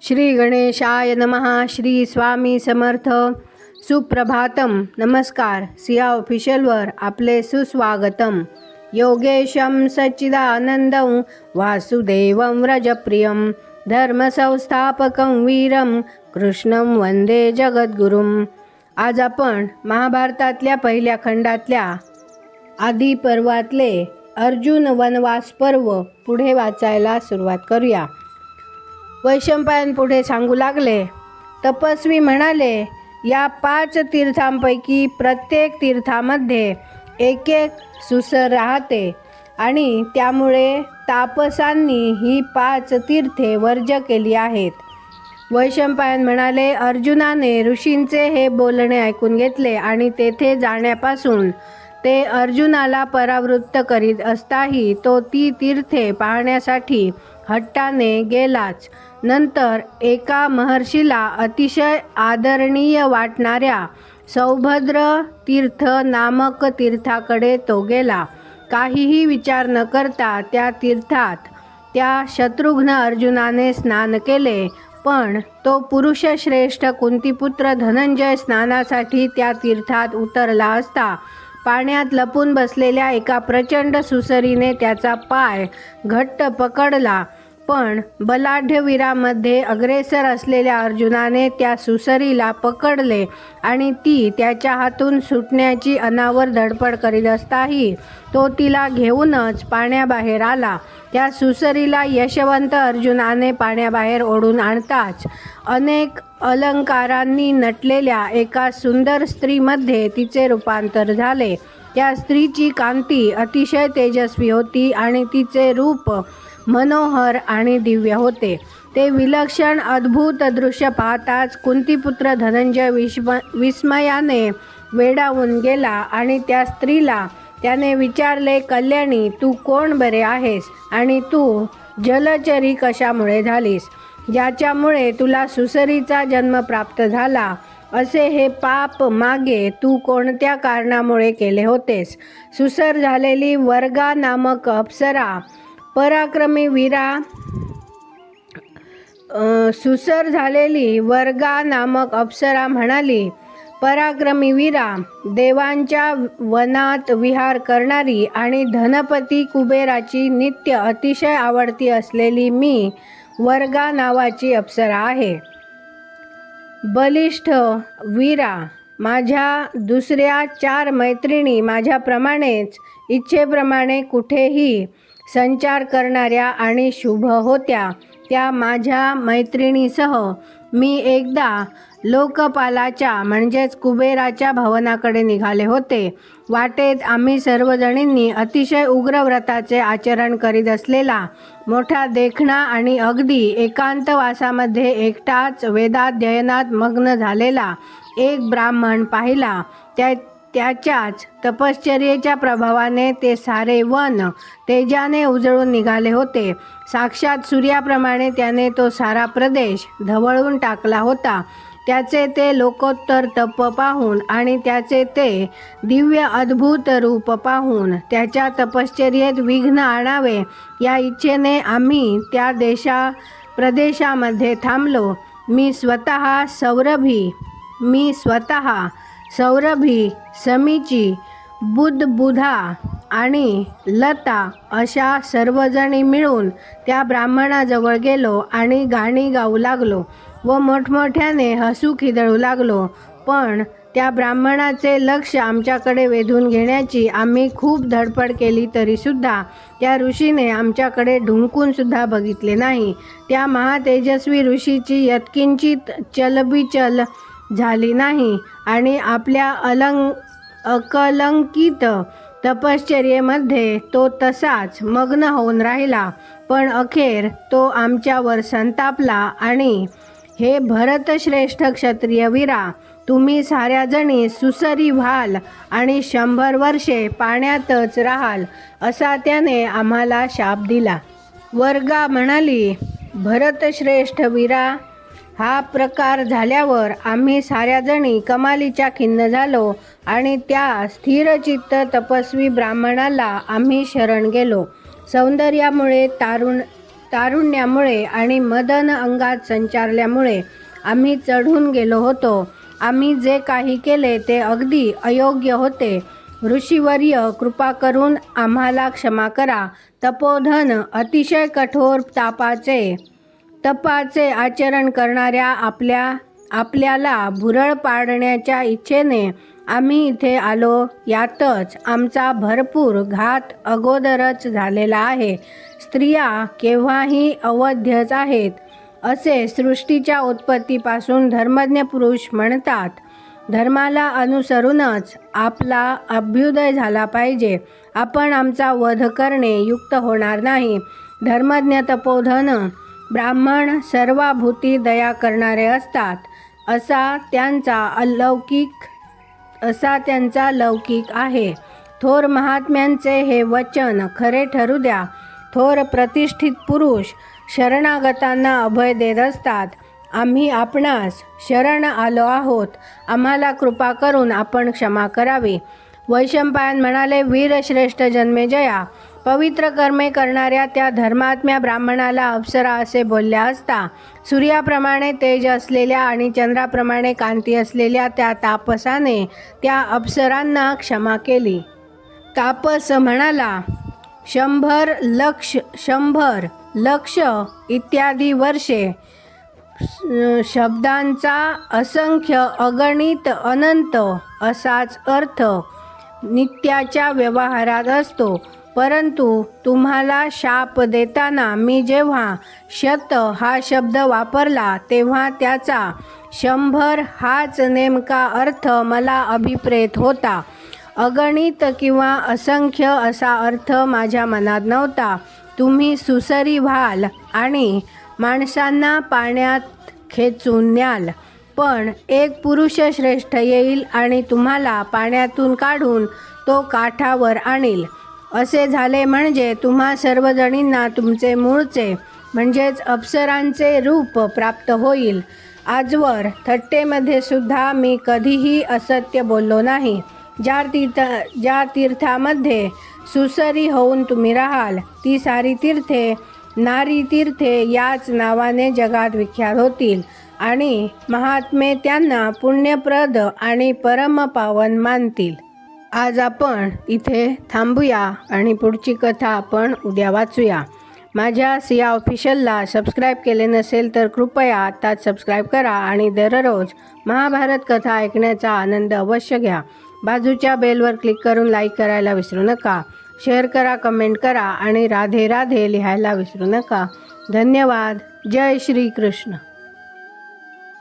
श्री गणेशाय नमः. श्री स्वामी समर्थ. सुप्रभातम. नमस्कार. सिया ऑफिशियलवर आपले सुस्वागतम. योगेशं सच्चिदानंदं वासुदेवं व्रजप्रियं धर्मसंस्थापकं वीरं कृष्णं वंदे जगद्गुरुं. आज आपण महाभारतातल्या पहिल्या खंडातल्या आदी पर्वातले अर्जुन वनवास पर्व पुढे वाचायला सुरुवात करूया. वैशंपायन पुढे सांगू लागले. तपस्वी म्हणाले, या 5 तीर्थांपैकी प्रत्येक तीर्थामध्ये एक एक सुसर राहते आणि त्यामुळे तापसांनी ही 5 तीर्थे वर्ज्य केली आहेत. वैशंपायन म्हणाले, अर्जुनाने ऋषींचे हे बोलणे ऐकून घेतले आणि तेथे जाण्यापासून ते अर्जुनाला परावृत्त करीत असताही तो ती तीर्थे पाहण्यासाठी हट्टाने गेलाच. नंतर एका महर्षीला अतिशय आदरणीय वाटणाऱ्या सौभद्र तीर्थ नामक तीर्थाकडे तो गेला. काहीही विचार न करता त्या तीर्थात त्या शत्रुघ्न अर्जुनाने स्नान केले. पण तो पुरुषश्रेष्ठ कुंतीपुत्र धनंजय स्नानासाठी त्या तीर्थात उतरला असता पाण्यात लपून बसलेल्या एका प्रचंड सुसरीने त्याचा पाय घट्ट पकडला. पण बलाढ्य वीरामध्ये अग्रेसर असलेल्या अर्जुनाने त्या सुसरीला पकडले आणि ती त्याच्या हातून सुटण्याची अनावर धडपड करीत असताही तो तिला घेऊनच पाण्याबाहेर आला. त्या सुसरीला यशवंत अर्जुनाने पाण्याबाहेर ओढून आणताच अनेक अलंकारांनी नटलेल्या एका सुंदर स्त्रीमध्ये तिचे रूपांतर झाले. त्या स्त्रीची कांती अतिशय तेजस्वी होती आणि तिचे रूप मनोहर आणि दिव्य होते. ते विलक्षण अद्भुत दृश्य पाहताच कुंतीपुत्र धनंजय विस्मयाने वेडावून गेला आणि त्या स्त्रीला त्याने विचारले, कल्याणी, तू कोण बरे आहेस आणि तू जलचरी कशामुळे झालीस? ज्याच्यामुळे तुला सुसरीचा जन्म प्राप्त झाला असे हे पाप मागे तू कोणत्या कारणामुळे केले होतेस? सुसर झालेली वर्गा नामक अप्सरा पराक्रमी वीरा सुसर झालेली वर्गा नामक अप्सरा म्हणाली, पराक्रमी वीरा, देवांच्या वनात विहार करणारी आणि धनपती कुबेराची नित्य अतिशय आवडती असलेली मी वर्गा नावाची अप्सरा आहे. बलिष्ठ वीरा, माझ्या दुसऱ्या 4 मैत्रिणी माझ्याप्रमाणेच इच्छेप्रमाणे कुठेही संचार करणाऱ्या आणि शुभ होत्या. त्या माझ्या मैत्रिणीसह मी एकदा लोकपालाच्या म्हणजेच कुबेराच्या भवनाकडे निघाले होते. वाटेत आम्ही सर्वजणींनी अतिशय उग्र व्रताचे आचरण करीत असलेला मोठा देखणा आणि अगदी एकांतवासामध्ये एकटाच वेदाध्ययनात मग्न झालेला एक ब्राह्मण पाहिला. त्याच्याच तपश्चर्येच्या प्रभावाने ते सारे वन तेजाने उजळून निघाले होते. साक्षात सूर्याप्रमाणे त्याने तो सारा प्रदेश ढवळून टाकला होता. त्याचे ते लोकोत्तर तप पाहून आणि त्याचे ते दिव्य अद्भुत रूप पाहून त्याच्या तपश्चर्येत विघ्न आणावे या इच्छेने आम्ही त्या प्रदेशामध्ये थांबलो. मी स्वतः सौरभी, समीची, बुधबुधा आणि लता अशा सर्वजणी मिळून त्या ब्राह्मणाजवळ गेलो आणि गाणी गाऊ लागलो व मोठमोठ्याने हसू खिदळू लागलो. पण त्या ब्राह्मणाचे लक्ष आमच्याकडे वेधून घेण्याची आम्ही खूप धडपड केली तरीसुद्धा त्या ऋषीने आमच्याकडे ढुंकून सुद्धा बघितले नाही. त्या महातेजस्वी ऋषीची यत्किंचित चलबिचल झाली नाही आणि आपल्या अकलंकित तपश्चर्येमध्ये तो तसाच मग्न होऊन राहिला. पण अखेर तो आमच्यावर संतापला आणि हे भरतश्रेष्ठ क्षत्रिय वीरा, तुम्ही साऱ्याजणी सुसरी व्हाल आणि 100 वर्षे पाण्यातच राहाल असा त्याने आम्हाला शाप दिला. वर्गा म्हणाली, भरतश्रेष्ठ वीरा, हा प्रकार झाल्यावर आम्ही साऱ्याजणी कमालीच्या खिन्न झालो आणि त्या स्थिरचित्त तपस्वी ब्राह्मणाला आम्ही शरण गेलो. सौंदर्यामुळे तारुण्यामुळे आणि मदन अंगात संचारल्यामुळे आम्ही चढून गेलो होतो. आम्ही जे काही केले ते अगदी अयोग्य होते. ऋषीवर्य, कृपा करून आम्हाला क्षमा करा. तपोधन, अतिशय कठोर तपाचे आचरण करणाऱ्या आपल्याला भुरळ पाडण्याच्या इच्छेने आम्ही इथे आलो. यातच आमचा भरपूर घात अगोदरच झालेला आहे. स्त्रिया केव्हाही अवध्यच आहेत असे सृष्टीच्या उत्पत्तीपासून धर्मज्ञ पुरुष म्हणतात. धर्माला अनुसरूनच आपला अभ्युदय झाला पाहिजे. आपण आमचा वध करणे युक्त होणार नाही. धर्मज्ञ तपोधन ब्राह्मण सर्वाभूती दया करणारे असतात असा त्यांचा लौकिक आहे. थोर महात्म्यांचे हे वचन खरे ठरू द्या. थोर प्रतिष्ठित पुरुष शरणागतांना अभय देत असतात. आम्ही आपणास शरण आलो आहोत. आम्हाला कृपा करून आपण क्षमा करावी. वैशंपायन म्हणाले, वीरश्रेष्ठ जन्मेजया, पवित्र कर्मे करणाऱ्या त्या धर्मात्म्या ब्राह्मणाला अप्सरा असे बोलल्या असता सूर्याप्रमाणे तेज असलेल्या आणि चंद्राप्रमाणे कांती असलेल्या त्या तापसाने त्या अप्सरांना क्षमा केली. तापस म्हणाला, 100 लक्ष इत्यादी वर्षे शब्दांचा असंख्य अगणित अनंत असाच अर्थ नित्याच्या व्यवहारात असतो. परंतु तुम्हाला शाप देताना मी जेव्हा 100 हा शब्द वापरला तेव्हा त्याचा 100 हाच नेमका अर्थ मला अभिप्रेत होता. अगणित किंवा असंख्य असा अर्थ माझ्या मनात नव्हता. तुम्ही सुसरी व्हाल आणि माणसांना पाण्यात खेचून न्याल, पण एक पुरुष श्रेष्ठ येईल आणि तुम्हाला पाण्यातून काढून तो काठावर आणील. असे झाले म्हणजे तुम्हा सर्वजणींना तुमचे मूळचे म्हणजेच अप्सरांचे रूप प्राप्त होईल. आजवर थट्टेमध्ये सुद्धा मी कधीही असत्य बोललो नाही. ज्या तीर्थामध्ये सुसरी होऊन तुम्ही राहाल ती सारी तीर्थे नारी तीर्थे याच नावाने जगात विख्यात होतील आणि महात्मे त्यांना पुण्यप्रद आणि परमपावन मानतील. आज आपण इथे थांबूया आणि पुढची कथा आपण उद्या वाचूया. माझ्या सिया ऑफिशियलला सबस्क्राईब केले नसेल तर कृपया आत्ताच सबस्क्राईब करा आणि दररोज महाभारत कथा ऐकण्याचा आनंद अवश्य घ्या. बाजूच्या बेलवर क्लिक करून लाईक करायला विसरू नका. शेअर करा, कमेंट करा आणि राधे राधे लिहायला विसरू नका. धन्यवाद. जय श्री कृष्ण.